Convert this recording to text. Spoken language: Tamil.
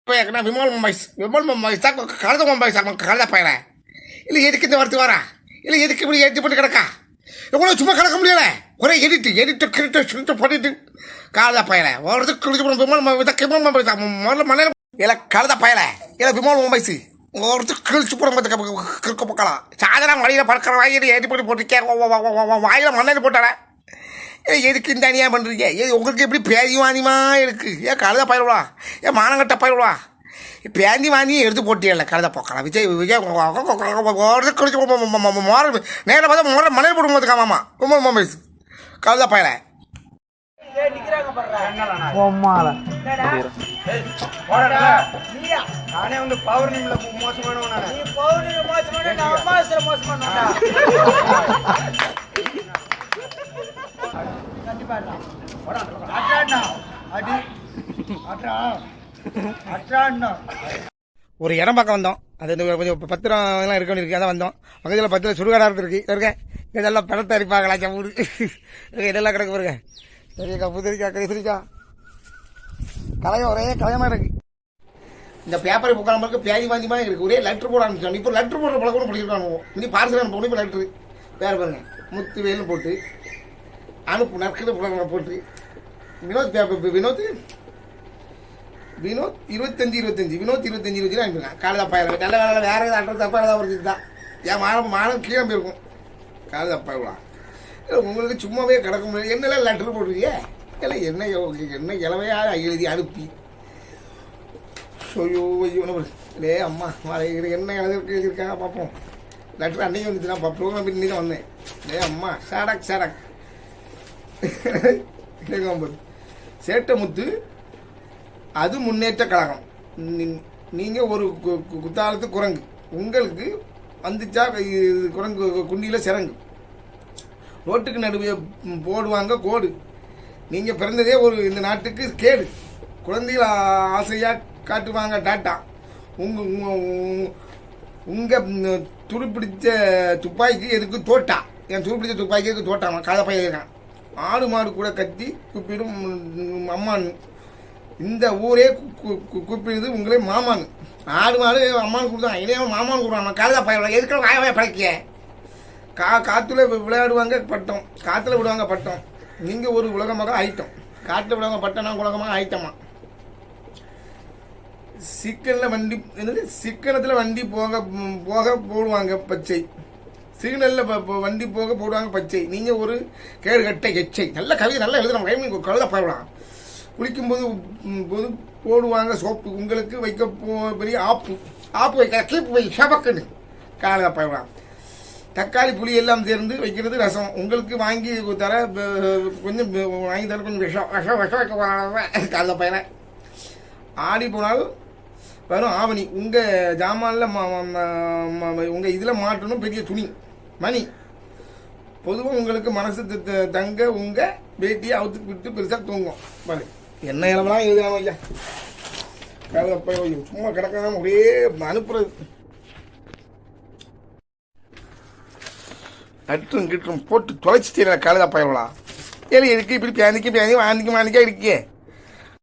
Kena Vimal Mumbai tak kalau Mumbai sama kalau apa ya? Ini jadi kita warti wara. Ini jadi kita jadi pun keraka. Kalau cuma kalau kamu lihat, kalau jadi kita pun itu kalau apa ya? Orang itu kalau cuma Vimal Mumbai tak Vimal Mumbai tak mana? Ya kalau apa ya? Ya Vimal Mumbai sih. Orang itu kalau cuma Mumbai tak kerkopakala. Cara orang lain perkara ini jadi pun kayak wah mana itu potara. எதுக்கு இந்த அணியாக பண்ணுறீங்க உங்களுக்கு எப்படி பேதி வாணிமா இருக்குது ஏன் கழுத பயிரவா ஏன் மானங்கட்ட பயிரவா பேந்தி வாணியை எடுத்து போட்டியல்ல கழுத போக்கலாம் விஜய் கழிச்சு மோர நேரில் பார்த்தா மோர மனையில் போட்டு போதுக்காமாம்மா ரொம்ப கழுத பயிர நானே வந்து பௌர்ணமியில மோசமானவன் ஒரு இடம் பார்க்க வந்தோம். அது கொஞ்சம் பத்திரம் எல்லாம் இருக்கு அதான் வந்தோம். பக்கத்தில் 10 சுடுகாடா இருக்கு இருக்கேன். இதெல்லாம் பணத்தை அரிப்பாங்களா சம்பூடு இதெல்லாம் கிடக்கு பாருங்க. சரிக்கா புதிரிக்கா கரிசரிக்கா கலையம் ஒரே கலையமா இருக்கு. இந்த பேப்பரை புக்காளம்பருக்கு பேதி வாந்திமா இருக்கு. ஒரே லெட்டர் போட ஆரம்பிச்சோம். இப்போ லெட்டர் போடுற பழக்கம் பிடிச்சிருக்காங்க. இனி பார்சல் அனுப்பணும். இப்போ லெட்டரு வேறு பாருங்க முத்து வேலும் போட்டு அனுப்பு நற்கிற புலங்களை போட்டு வினோத் 25 வினோத் 25 அனுப்பிடுங்க. காலையில் பயிர நல்ல வேலை வேறு ஏதாவது அட்ரஸ் தப்பாக ஏதாவது வருது தான் என் மானம் கீழே போயிருக்கும். காலையில் தப்பாக உங்களுக்கு சும்மாவே கிடக்க முடியாது. என்னெல்லாம் லெட்டர் போடுறீங்க இல்லை என்ன இளவையாக எழுதி அனுப்பி ஐயோ லே அம்மா என்ன எழுதியிருக்காங்க பார்ப்போம். லெட்டர் அன்னைக்கு வந்துச்சு நான் ப்ரோக்ராம் பண்ணி தான் வந்தேன். லே அம்மா சடக் சேட்டமுத்து அது முன்னேற்ற கழகம். நீங்கள் ஒரு குத்தாலத்து குரங்கு உங்களுக்கு வந்துச்சா குரங்கு குண்டியில் சிறங்கு ரோட்டுக்கு நடுவே போடுவாங்க கோடு. நீங்கள் பிறந்ததே ஒரு இந்த நாட்டுக்கு கேடு. குழந்தைகள் ஆசையாக காட்டுவாங்க டாட்டா. உங்கள் துருப்பிடிச்ச துப்பாக்கி எதுக்கு தோட்டா? என் துருப்பிடிச்ச துப்பாக்கி எதுக்கு தோட்டாமா? கதை பையன் இருக்கான். ஆடு மாடு கூட கத்தி கூப்பிடும் அம்மான்னு. இந்த ஊரே கூப்பிடுது உங்களே மாமான்னு. ஆடு மாடு அம்மானு கூப்பிடுதான். இளைய மாமான்னு கூப்பிடுவாங்க. காலதா பயிர் எதுக்கு வாயவே படைக்க காற்றுல விளையாடுவாங்க பட்டம். காற்றுல விடுவாங்க பட்டம். நீங்கள் ஒரு உலகமாக ஐட்டம். காற்றுல விடுவாங்க பட்டம். நான் உலகமாக ஐட்டமா. சிக்கனத்தில் வண்டி போக போடுவாங்க பச்சை. சிக்னலில் வண்டி போக போடுவாங்க பச்சை. நீங்கள் ஒரு கேடுகட்ட எச்சை. நல்ல கவிதை நல்லா எழுதுறோம். கைமி கழுத பயிரலாம். குளிக்கும்போது போடுவாங்க சோப்பு. உங்களுக்கு வைக்க பெரிய ஆப்பு வைக்க கீப்பு வை ஷபக்குன்னு காலதா பயிரலாம். தக்காளி புளி எல்லாம் சேர்ந்து வைக்கிறது ரசம். உங்களுக்கு வாங்கி தர கொஞ்சம் வாங்கி தர கொஞ்சம் விஷம் காலதா பயிர. ஆடி போனால் வரும் ஆவணி. உங்கள் ஜாமானில் உங்கள் இதில் மாட்டணும் பெரிய துணி மணி. பொதுவாக உங்களுக்கு மனசு தங்க உங்கள் பேட்டியை அவுத்து விட்டு பெருசாக தூங்கும் பாரு. என்ன இளவெல்லாம் எழுதலாம் ஐயா. காலப்போ சும்மா கிடக்காம ஒரே அனுப்புறது. நட்டும் கிட்டும் போட்டு தொலைச்சி தெரியல காலதா பயவலாம். ஏழு இருக்கு இப்படி பேந்திக்கு வாந்திக்கா இருக்கே.